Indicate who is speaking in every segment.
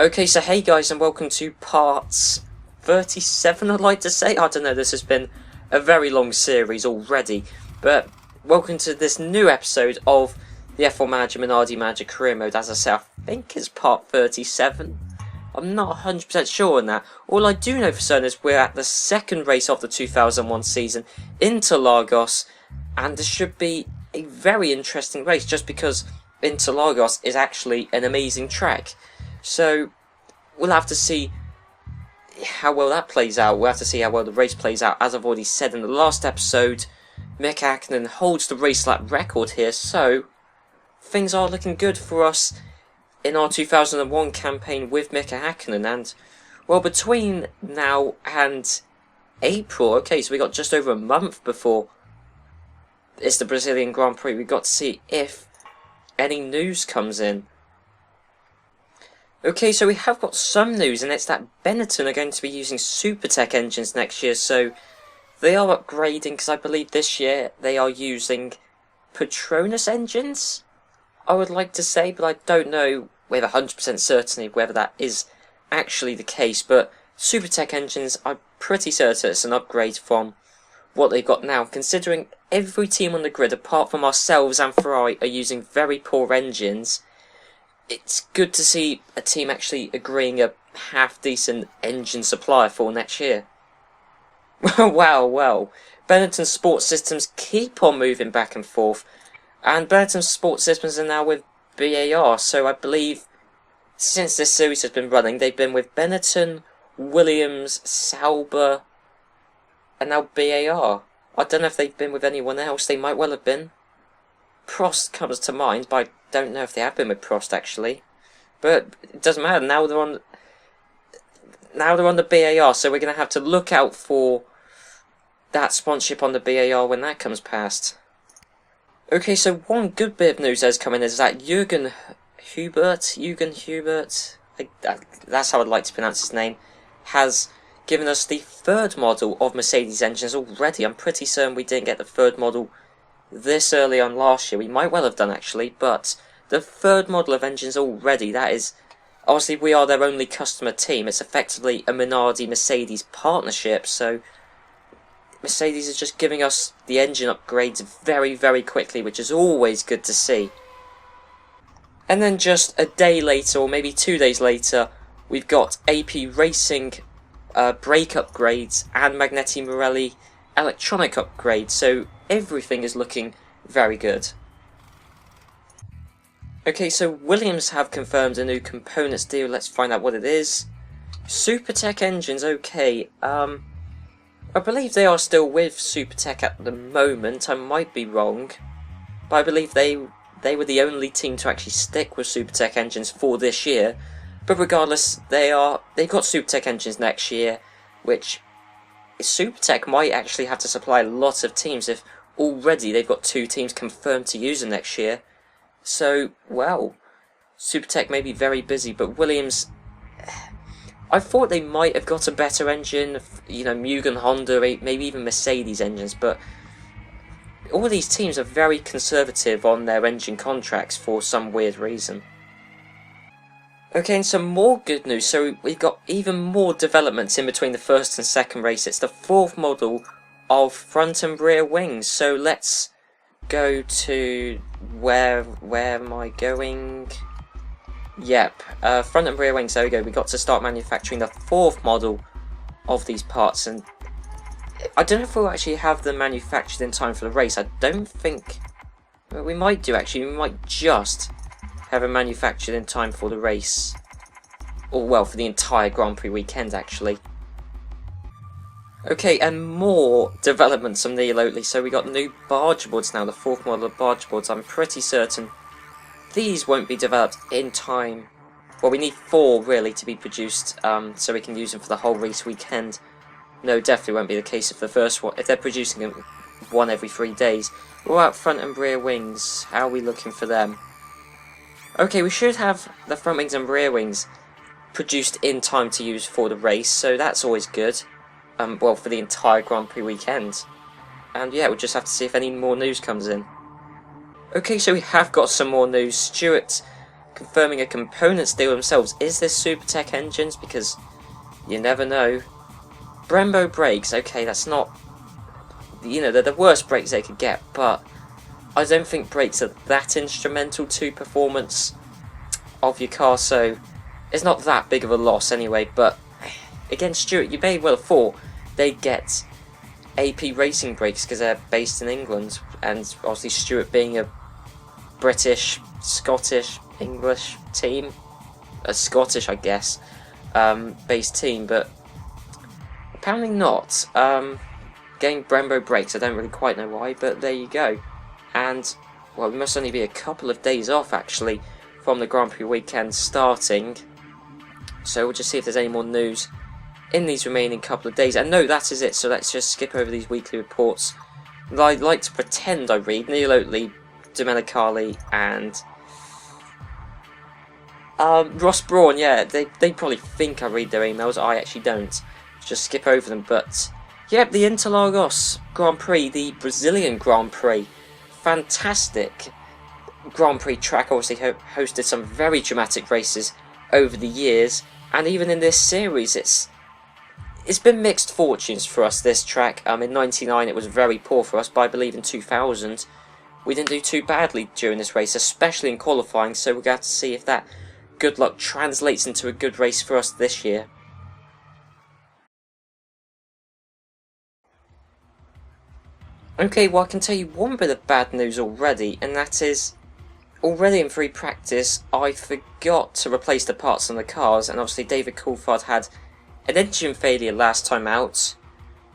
Speaker 1: Okay, so hey guys, and welcome to part 37, I'd like to say. I don't know, this has been a very long series already, but welcome to this new episode of the F1 Manager Minardi Manager Career Mode. As I say, I think it's part 37. I'm not 100% sure on that. All I do know for certain is we're at the second race of the 2001 season, Interlagos, and this should be a very interesting race, just because Interlagos is actually an amazing track. So, we'll have to see how well that plays out. We'll have to see how well the race plays out. As I've already said in the last episode, Mika Hakkinen holds the race lap record here, so things are looking good for us in our 2001 campaign with Mika Hakkinen. And, well, between now and April, okay, so we got just over a month before it's the Brazilian Grand Prix. We've got to see if any news comes in. Okay, so we have got some news, and it's that Benetton are going to be using Supertec engines next year, so they are upgrading, because I believe this year they are using Petronas engines, I would like to say, but I don't know with 100% certainty whether that is actually the case, but Supertec engines, I'm pretty certain it's an upgrade from what they've got now, considering every team on the grid, apart from ourselves and Ferrari, are using very poor engines. It's good to see a team actually agreeing a half-decent engine supplier for next year. Well, Benetton Sports Systems keep on moving back and forth, and Benetton Sports Systems are now with BAR, so I believe since this series has been running, they've been with Benetton, Williams, Sauber, and now BAR. I don't know if they've been with anyone else, they might well have been. Prost comes to mind, but I don't know if they have been with Prost actually. But it doesn't matter. Now they're on the BAR, so we're going to have to look out for that sponsorship on the BAR when that comes past. Okay, so one good bit of news that has come in is that Jürgen Hubert, that's how I'd like to pronounce his name, has given us the third model of Mercedes engines already. I'm pretty certain we didn't get the third model this early on last year. We might well have done actually, but the third model of engines already, that is, obviously we are their only customer team. It's effectively a Minardi-Mercedes partnership, so Mercedes is just giving us the engine upgrades very, very quickly, which is always good to see. And then just a day later, or maybe 2 days later, we've got AP Racing brake upgrades and Magneti Marelli electronic upgrades, so everything is looking very good. Okay, so Williams have confirmed a new components deal. Let's find out what it is. Supertec engines, okay. I believe they are still with Supertec at the moment. I might be wrong, but I believe they were the only team to actually stick with Supertec engines for this year. But regardless, they've got Supertec engines next year, which Supertec might actually have to supply lots of teams if already they've got 2 teams confirmed to use them next year. So, well, Supertec may be very busy, but Williams, I thought they might have got a better engine, you know, Mugen, Honda, maybe even Mercedes engines, but all these teams are very conservative on their engine contracts for some weird reason. Okay, and some more good news. So we've got even more developments in between the first and second race. It's the fourth model of front and rear wings. So let's go to where am I going? Yep, front and rear wings. There we go. We got to start manufacturing the fourth model of these parts, and I don't know if we'll actually have them manufactured in time for the race. I don't think. Well, we might do actually. We might just have them manufactured in time for the race, or well, for the entire Grand Prix weekend actually. Okay, and more developments from Neil Oatley. So we got new barge boards now, the fourth model of barge boards. I'm pretty certain these won't be developed in time. Well, we need 4 really to be produced, so we can use them for the whole race weekend. No, definitely won't be the case if the first one, if they're producing them 1 every 3 days. What about front and rear wings? How are we looking for them? Okay, we should have the front wings and rear wings produced in time to use for the race, so that's always good. Well, for the entire Grand Prix weekend. And yeah, we'll just have to see if any more news comes in. Okay, so we have got some more news. Stewart confirming a components deal themselves. Is this Supertec engines? Because you never know. Brembo brakes, okay, that's not, you know, they're the worst brakes they could get, but I don't think brakes are that instrumental to performance of your car, so it's not that big of a loss anyway. But again, Stewart, you may well have thought they'd get AP Racing brakes because they're based in England, and obviously Stewart being a British, Scottish, English team, a Scottish, I guess, based team, but apparently not. Getting Brembo brakes, I don't really quite know why, but there you go. And, well, it must only be a couple of days off, actually, from the Grand Prix weekend starting. So we'll just see if there's any more news in these remaining couple of days. And no, that is it, so let's just skip over these weekly reports. I like to pretend I read Neil Oatley, Domenicali, and Ross Brawn. Yeah, they probably think I read their emails. I actually don't. Just skip over them. But yeah, the Interlagos Grand Prix, the Brazilian Grand Prix, fantastic Grand Prix track. Obviously hosted some very dramatic races over the years, and even in this series, it's been mixed fortunes for us, this track. In '99 it was very poor for us, but I believe in 2000 we didn't do too badly during this race, especially in qualifying, so we're going to see if that good luck translates into a good race for us this year. Okay, well, I can tell you one bit of bad news already, and that is, already in free practice, I forgot to replace the parts on the cars, and obviously David Coulthard had an engine failure last time out,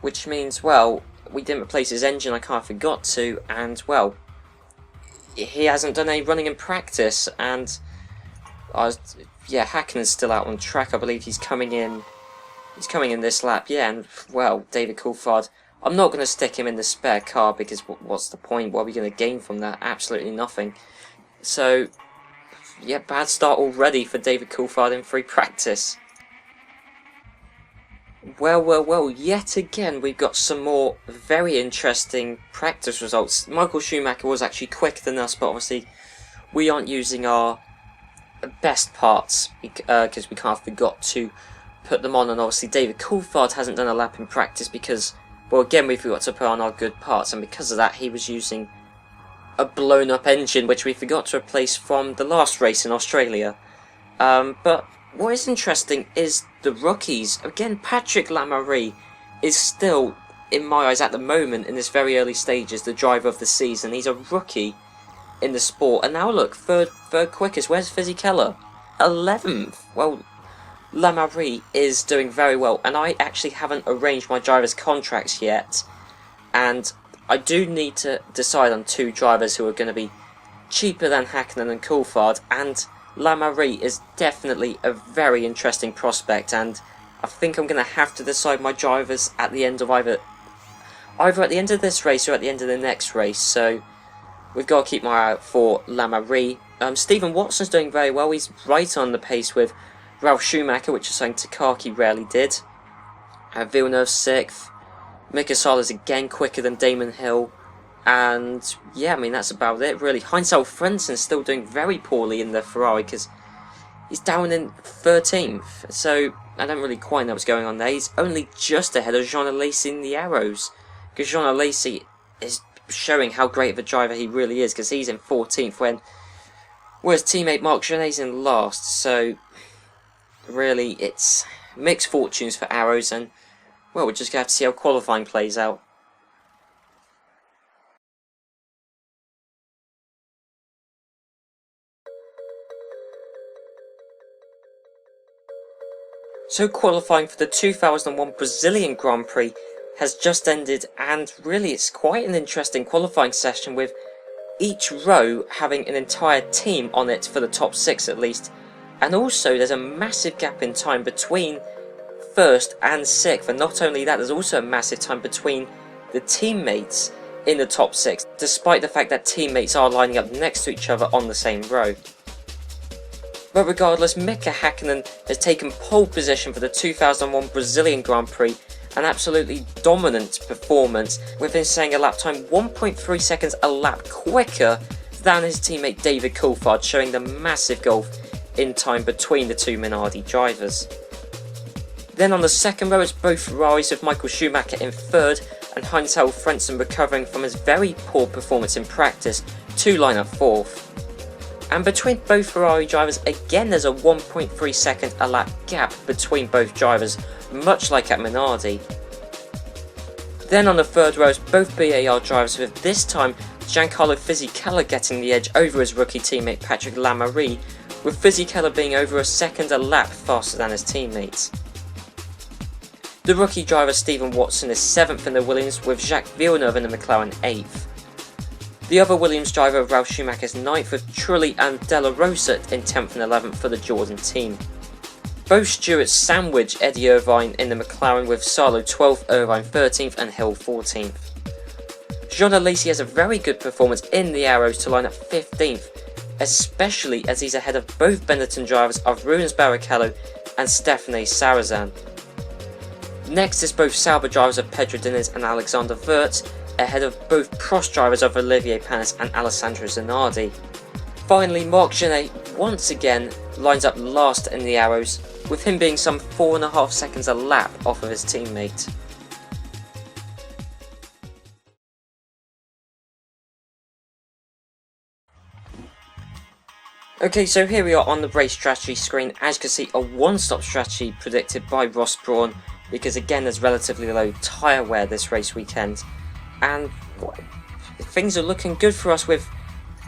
Speaker 1: which means, well, we didn't replace his engine, I kind of forgot to, and, well, he hasn't done any running in practice, and, yeah, Häkkinen's still out on track. I believe he's coming in this lap, yeah, and, well, David Coulthard, I'm not going to stick him in the spare car, because what's the point? What are we going to gain from that? Absolutely nothing. So, yeah, bad start already for David Coulthard in free practice. Well, yet again we've got some more very interesting practice results. Michael Schumacher was actually quicker than us, but obviously we aren't using our best parts because we kind of forgot to put them on, and obviously David Coulthard hasn't done a lap in practice because, well, again, we forgot to put on our good parts, and because of that he was using a blown up engine which we forgot to replace from the last race in Australia. But what is interesting is the rookies. Again, Patrick Lamarie is still, in my eyes at the moment, in this very early stages, the driver of the season. He's a rookie in the sport. And now look, third quickest. Where's Fisichella? 11th. Well, Lamarie is doing very well. And I actually haven't arranged my drivers' contracts yet. And I do need to decide on two drivers who are going to be cheaper than Häkkinen and Coulthard. And Lamarie is definitely a very interesting prospect, and I think I'm going to have to decide my drivers at the end of either at the end of this race or at the end of the next race, so we've got to keep my eye out for Lamarie. Stephen Watson's doing very well. He's right on the pace with Ralf Schumacher, which is something Takaki rarely did. Villeneuve 6th. Mika Sala's again quicker than Damon Hill. And yeah, I mean, that's about it really. Heinz-Harald Frenzen's still doing very poorly in the Ferrari because he's down in 13th. So I don't really quite know what's going on there. He's only just ahead of Jean Alesi in the Arrows, because Jean Alesi is showing how great of a driver he really is, because he's in 14th whereas teammate Marc Genet's in last. So really, it's mixed fortunes for Arrows, and well, we're just going to have to see how qualifying plays out. So qualifying for the 2001 Brazilian Grand Prix has just ended, and really it's quite an interesting qualifying session, with each row having an entire team on it for the top 6 at least, and also there's a massive gap in time between 1st and 6th, and not only that, there's also a massive time between the teammates in the top 6, despite the fact that teammates are lining up next to each other on the same row. But regardless, Mika Häkkinen has taken pole position for the 2001 Brazilian Grand Prix, an absolutely dominant performance, with him saying a lap time 1.3 seconds a lap quicker than his teammate David Coulthard, showing the massive gulf in time between the two Minardi drivers. Then on the second row, it's both Ferraris, with Michael Schumacher in third and Heinz-Harald Frentzen recovering from his very poor performance in practice to line up fourth. And between both Ferrari drivers, again there's a 1.3 second a lap gap between both drivers, much like at Minardi. Then on the third row, it's both BAR drivers, with this time Giancarlo Fisichella getting the edge over his rookie teammate Patrick Lamarie, with Fisichella being over a second a lap faster than his teammates. The rookie driver Stephen Watson is 7th in the Williams, with Jacques Villeneuve in the McLaren 8th. The other Williams driver, Ralf Schumacher, is 9th, with Trulli and Della Rosa in 10th and 11th for the Jordan team. Both Stewarts sandwich Eddie Irvine in the McLaren, with Salo 12th, Irvine 13th and Hill 14th. Jean Alesi has a very good performance in the Arrows to line up 15th, especially as he's ahead of both Benetton drivers of Rubens Barrichello and Stephane Sarrazin. Next is both Sauber drivers of Pedro Diniz and Alexander Wirtz, ahead of both Prost drivers of Olivier Panis and Alessandro Zanardi. Finally, Marc Genet once again lines up last in the Arrows, with him being some 4.5 seconds a lap off of his teammate. Okay, so here we are on the race strategy screen. As you can see, a one-stop strategy predicted by Ross Brawn, because again there's relatively low tyre wear this race weekend, and things are looking good for us with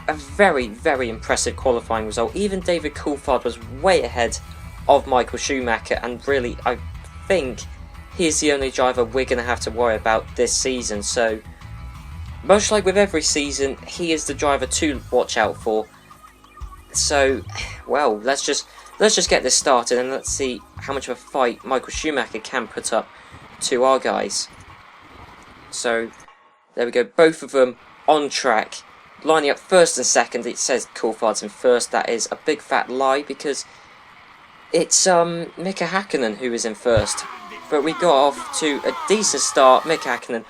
Speaker 1: a very, very impressive qualifying result. Even David Coulthard was way ahead of Michael Schumacher, and really I think he's the only driver we're going to have to worry about this season. So much like with every season, he is the driver to watch out for. So, well, let's just get this started, and let's see how much of a fight Michael Schumacher can put up to our guys. So there we go, both of them on track, lining up first and second. It says Coulthard's in first. That is a big fat lie, because it's Mika Hakkinen who is in first. But we got off to a decent start. Mika Hakkinen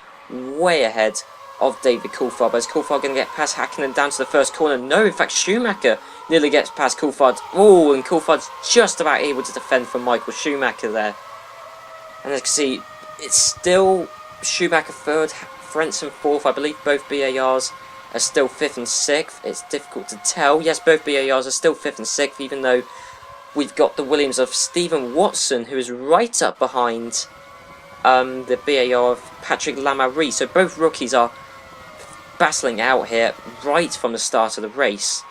Speaker 1: way ahead of David Coulthard. But is Coulthard going to get past Hakkinen down to the first corner? No, in fact Schumacher nearly gets past Coulthard. Oh, and Coulthard's just about able to defend from Michael Schumacher there. And as you can see, it's still Schumacher third, Frentzen fourth. I believe both BARs are still 5th and 6th. It's difficult to tell. Yes, both BARs are still 5th and 6th, even though we've got the Williams of Stephen Watson, who is right up behind the BAR of Patrick Lamarie. So both rookies are battling out here right from the start of the race.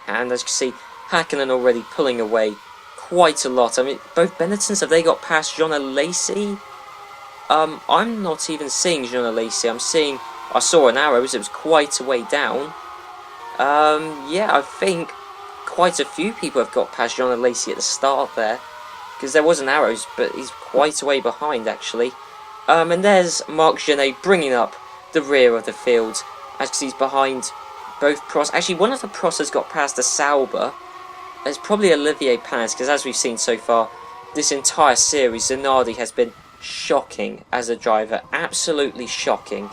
Speaker 1: And as you can see, Hakkinen already pulling away quite a lot. I mean, both Benettons, have they got past Jean Alesi? I'm not even seeing Jean Alesi. I saw an Arrows, it was quite a way down. Yeah, I think quite a few people have got past Jean Alesi at the start there, because there was an Arrows, but he's quite a way behind actually. And there's Marc Genet bringing up the rear of the field, as he's behind both Prost. Actually, one of the Prost has got past the Sauber. It's probably Olivier Panis, because as we've seen so far, this entire series, Zanardi has been shocking as a driver. Absolutely shocking.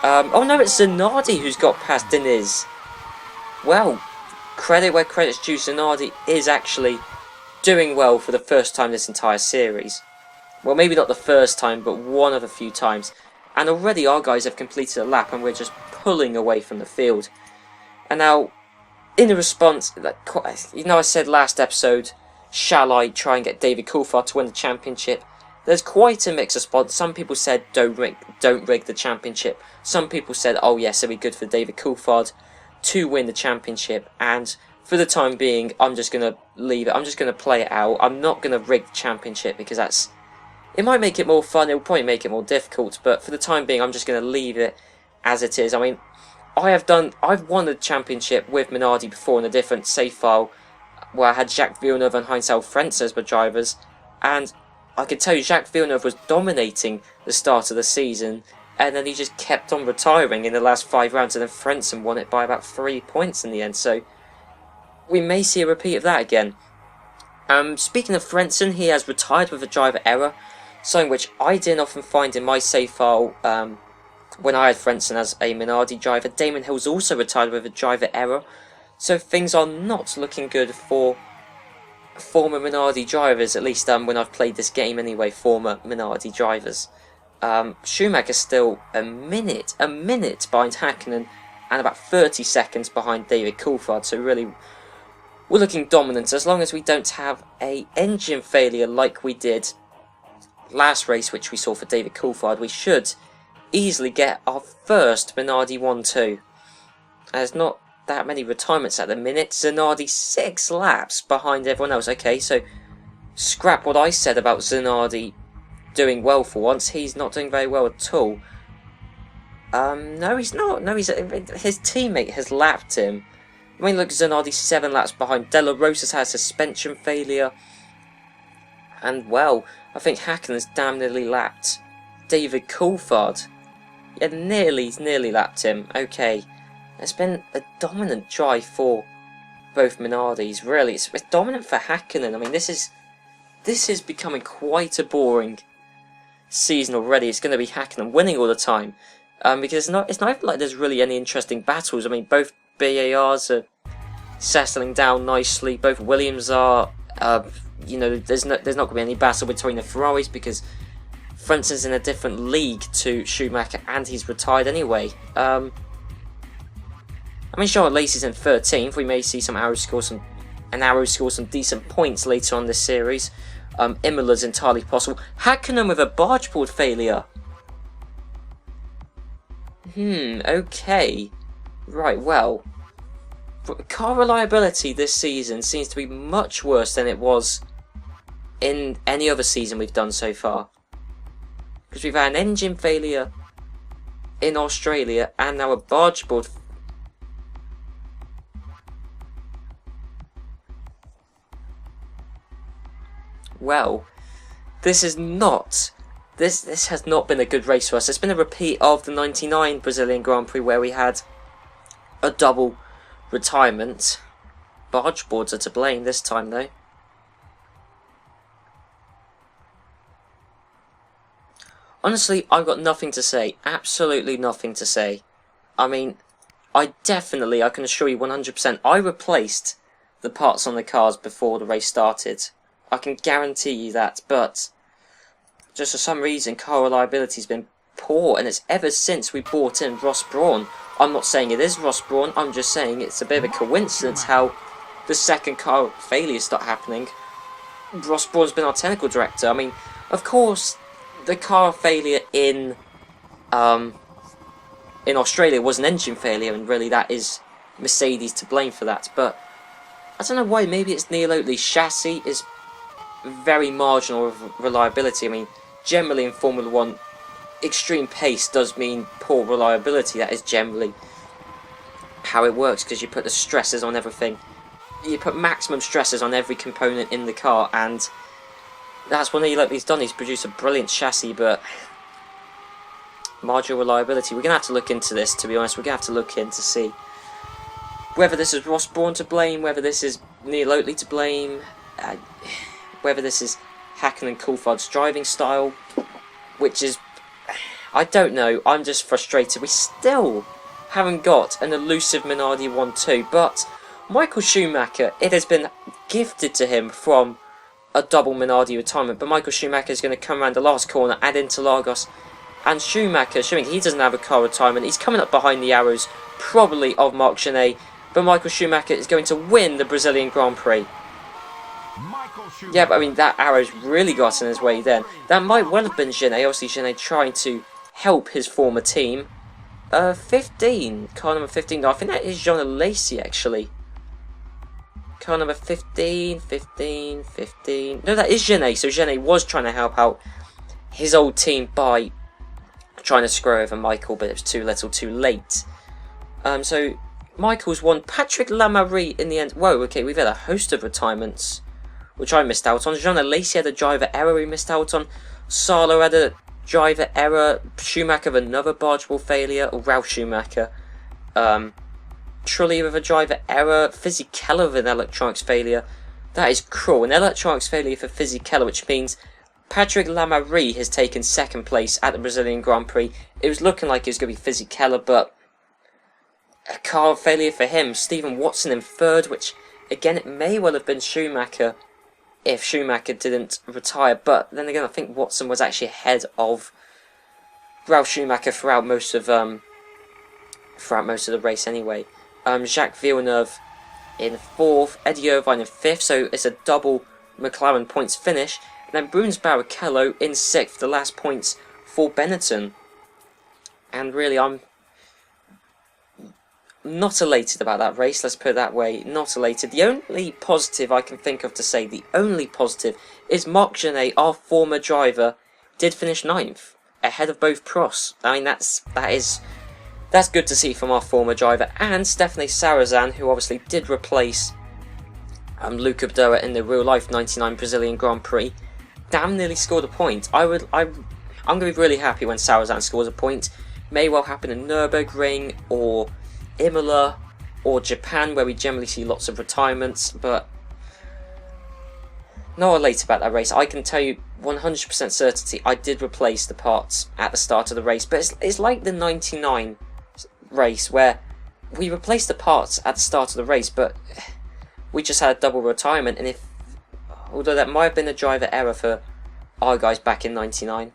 Speaker 1: Oh no, it's Zanardi who's got past Diniz. Well, credit where credit's due. Zanardi is actually doing well for the first time this entire series. Well, maybe not the first time, but one of a few times. And already our guys have completed a lap, and we're just pulling away from the field. And now, in a response, you know, I said last episode, shall I try and get David Coulthard to win the championship? There's quite a mix of spots. Some people said don't rig the championship. Some people said, oh yes, it'll be good for David Coulthard to win the championship. And for the time being, I'm just going to leave it. I'm just going to play it out. I'm not going to rig the championship, because it might make it more fun. It will probably make it more difficult. But for the time being, I'm just going to leave it as it is. I mean, I've won the championship with Minardi before in a different save file, where I had Jacques Villeneuve and Heinz-Harald Frentzen as my drivers, and I could tell you Jacques Villeneuve was dominating the start of the season, and then he just kept on retiring in the last 5 rounds, and then Frentzen won it by about 3 points in the end. So we may see a repeat of that again. Speaking of Frentzen, he has retired with a driver error, something which I didn't often find in my save file when I had Frentzen as a Minardi driver. Damon Hill's also retired with a driver error. So things are not looking good for former Minardi drivers, at least when I've played this game anyway, former Minardi drivers. Schumacher's still a minute behind Hakkinen and about 30 seconds behind David Coulthard, so really we're looking dominant. As long as we don't have a engine failure like we did last race, which we saw for David Coulthard, we should easily get our first Minardi 1-2. There's not that many retirements at the minute. Zanardi 6 laps behind everyone else. Okay, so scrap what I said about Zanardi doing well for once. He's not doing very well at all. No, he's not. No, his teammate has lapped him. I mean, look, Zanardi 7 laps behind. De La Rosa's had suspension failure. And, well, I think Hakkinen's damn nearly lapped David Coulthard. Yeah, nearly lapped him. Okay. It's been a dominant drive for both Minardis, really. It's dominant for Hakkinen. I mean, this is becoming quite a boring season already. It's going to be Hakkinen winning all the time. Because it's not like there's really any interesting battles. I mean, both BARs are settling down nicely. Both Williams are, there's not going to be any battle between the Ferraris because Frentzen's in a different league to Schumacher and he's retired anyway. I mean, Charlotte Lacey's in 13th. We may see some Arrows score some decent points later on this series. Imola's entirely possible. Hakkinen with a barge board failure. Okay. Right, well, car reliability this season seems to be much worse than it was in any other season we've done so far. Because we've had an engine failure in Australia and now a barge board failure. Well, this has not been a good race for us. It's been a repeat of the 99 Brazilian Grand Prix where we had a double retirement. Barge boards are to blame this time though. Honestly, I've got nothing to say. Absolutely nothing to say. I mean, I can assure you 100%, I replaced the parts on the cars before the race started. I can guarantee you that, but just for some reason, car reliability has been poor, and it's ever since we brought in Ross Brawn. I'm not saying it is Ross Brawn, I'm just saying it's a bit of a coincidence how the second car failures start happening. Ross Brawn's been our technical director. I mean, of course, the car failure in Australia was an engine failure, and really that is Mercedes to blame for that, but I don't know why. Maybe it's Neil Oatley's chassis is very marginal reliability. I mean, generally in Formula 1, extreme pace does mean poor reliability. That is generally how it works, because you put the stresses on everything. You put maximum stresses on every component in the car, and that's what Neil Oatley's done. He's produced a brilliant chassis, but marginal reliability. We're going to have to look into this, to be honest. We're going to have to look in to see whether this is Ross Brawn to blame, whether this is Neil Oatley to blame, whether this is Hakkinen and Coulthard's driving style, which is, I don't know. I'm just frustrated. We still haven't got an elusive Minardi 1-2, but Michael Schumacher, it has been gifted to him from a double Minardi retirement, but Michael Schumacher is going to come around the last corner and into Lagos, and Schumacher, showing he doesn't have a car retirement, he's coming up behind the Arrows, probably of Marc Genet, but Michael Schumacher is going to win the Brazilian Grand Prix. Yeah, but I mean, that Arrows really got in his way then. That might well have been Genet, obviously Genet trying to help his former team. 15, car number 15, no, I think that is Jean Alesi actually. Car number 15. No, that is Genet, so Genet was trying to help out his old team by trying to screw over Michael, but it was too little too late. So Michael's won. Patrick Lamarie in the end. Whoa, okay, we've had a host of retirements, which I missed out on. Jean Alesi had a driver error we missed out on. Salo had a driver error. Schumacher with another bargeable failure, or Ralf Schumacher. Trulli with a driver error. Fisichella with an electronics failure. That is cruel. An electronics failure for Fisichella, which means Patrick Lamarie has taken second place at the Brazilian Grand Prix. It was looking like it was going to be Fisichella, but a car failure for him. Stephen Watson in third, which again it may well have been Schumacher if Schumacher didn't retire. But then again, I think Watson was actually ahead of Ralf Schumacher throughout most of the race anyway. Jacques Villeneuve in fourth, Eddie Irvine in fifth, so it's a double McLaren points finish. And then Bruns Barrichello in sixth, the last points for Benetton. And really, I'm not elated about that race, let's put it that way, not elated. The only positive I can think of to say, the only positive, is Marc Genet, our former driver, did finish ninth, ahead of both Prost. I mean, that's good to see from our former driver. And Stephane Sarrazin, who obviously did replace Luca Badoer in the real-life 99 Brazilian Grand Prix, damn nearly scored a point. I'm going to be really happy when Sarrazin scores a point. May well happen in Nürburgring or Imola or Japan, where we generally see lots of retirements, but not elated about that race. I can tell you 100% certainty I did replace the parts at the start of the race, but it's like the 99 race where we replaced the parts at the start of the race, but we just had a double retirement. And although that might have been a driver error for our guys back in 99,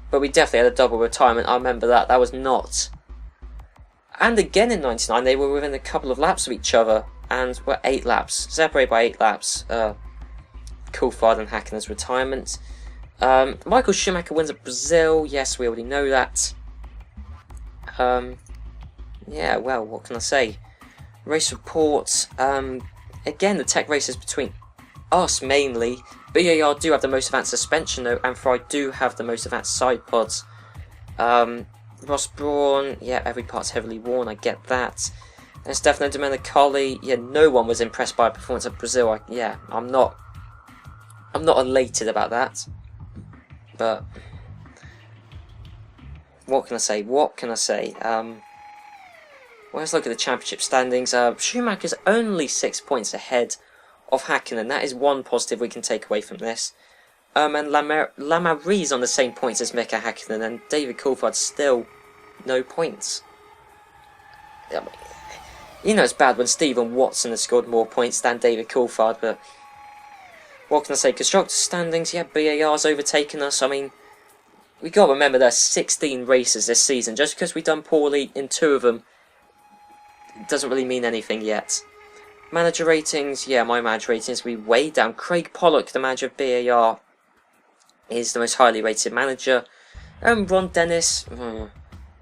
Speaker 1: but we definitely had a double retirement. I remember that was not. And again in 99 they were within a couple of laps of each other, and were 8 laps, separated by 8 laps. Coulthard and Hackenen's retirement. Michael Schumacher wins at Brazil. Yes, we already know that. Yeah, well, what can I say? Race reports. Again, the tech races between us mainly. BAR do have the most advanced suspension though, and Ferrari do have the most advanced side pods. Ross Brawn, yeah, every part's heavily worn, I get that. And Stefano Domenicali, yeah, no one was impressed by a performance at Brazil. I'm not elated about that. But what can I say? Well, let's look at the championship standings. Schumacher's only 6 points ahead of Hakkinen. That is one positive we can take away from this. And Lamarie's on the same points as Mika Hakkinen, and David Coulthard still no points. You know it's bad when Stephen Watson has scored more points than David Coulthard, but what can I say? Constructors standings, yeah, BAR's overtaken us. I mean, we got to remember there's 16 races this season. Just because we've done poorly in 2 of them doesn't really mean anything yet. Manager ratings, yeah, my manager ratings will be way down. Craig Pollock, the manager of BAR, is the most highly rated manager. Ron Dennis,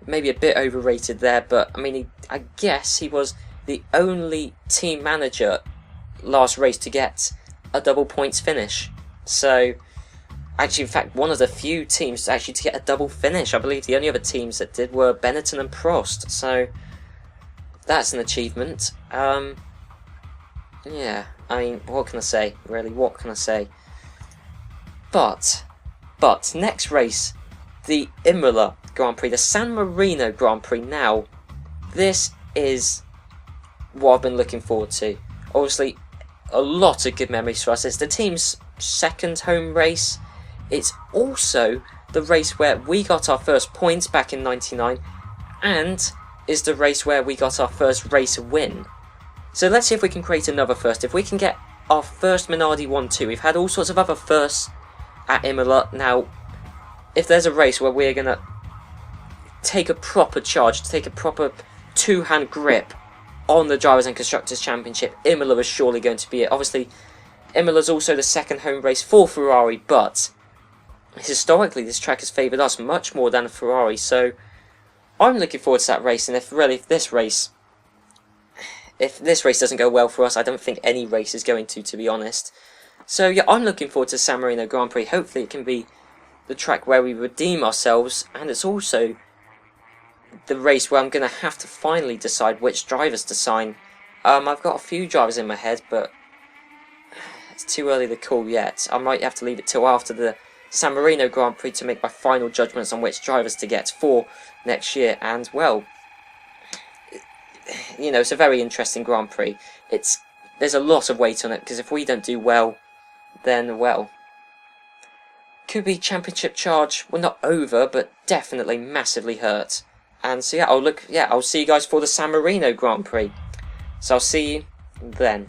Speaker 1: maybe a bit overrated there, but I mean, I guess he was the only team manager last race to get a double points finish. So, actually, in fact, one of the few teams actually to get a double finish. I believe the only other teams that did were Benetton and Prost. So, that's an achievement. Yeah, I mean, what can I say? Really, what can I say? But next race, the Imola Grand Prix, the San Marino Grand Prix. Now, this is what I've been looking forward to. Obviously, a lot of good memories for us. It's the team's second home race. It's also the race where we got our first points back in '99, and is the race where we got our first race win. So let's see if we can create another first. If we can get our first Minardi 1-2, we've had all sorts of other firsts at Imola. Now, if there's a race where we're going to take a proper charge, take a proper two-hand grip on the Drivers' and Constructors' Championship, Imola is surely going to be it. Obviously, Imola's also the second home race for Ferrari, but historically this track has favoured us much more than Ferrari, so I'm looking forward to that race. And if this race doesn't go well for us, I don't think any race is going to be honest. So yeah, I'm looking forward to San Marino Grand Prix. Hopefully it can be the track where we redeem ourselves, and it's also the race where I'm going to have to finally decide which drivers to sign. I've got a few drivers in my head, but it's too early to call yet. I might have to leave it till after the San Marino Grand Prix to make my final judgments on which drivers to get for next year. And well, you know, it's a very interesting Grand Prix. There's a lot of weight on it, because if we don't do well, then well, could be championship charge, well, not over, but definitely massively hurt. And so yeah, I'll see you guys for the San Marino Grand Prix. So I'll see you then.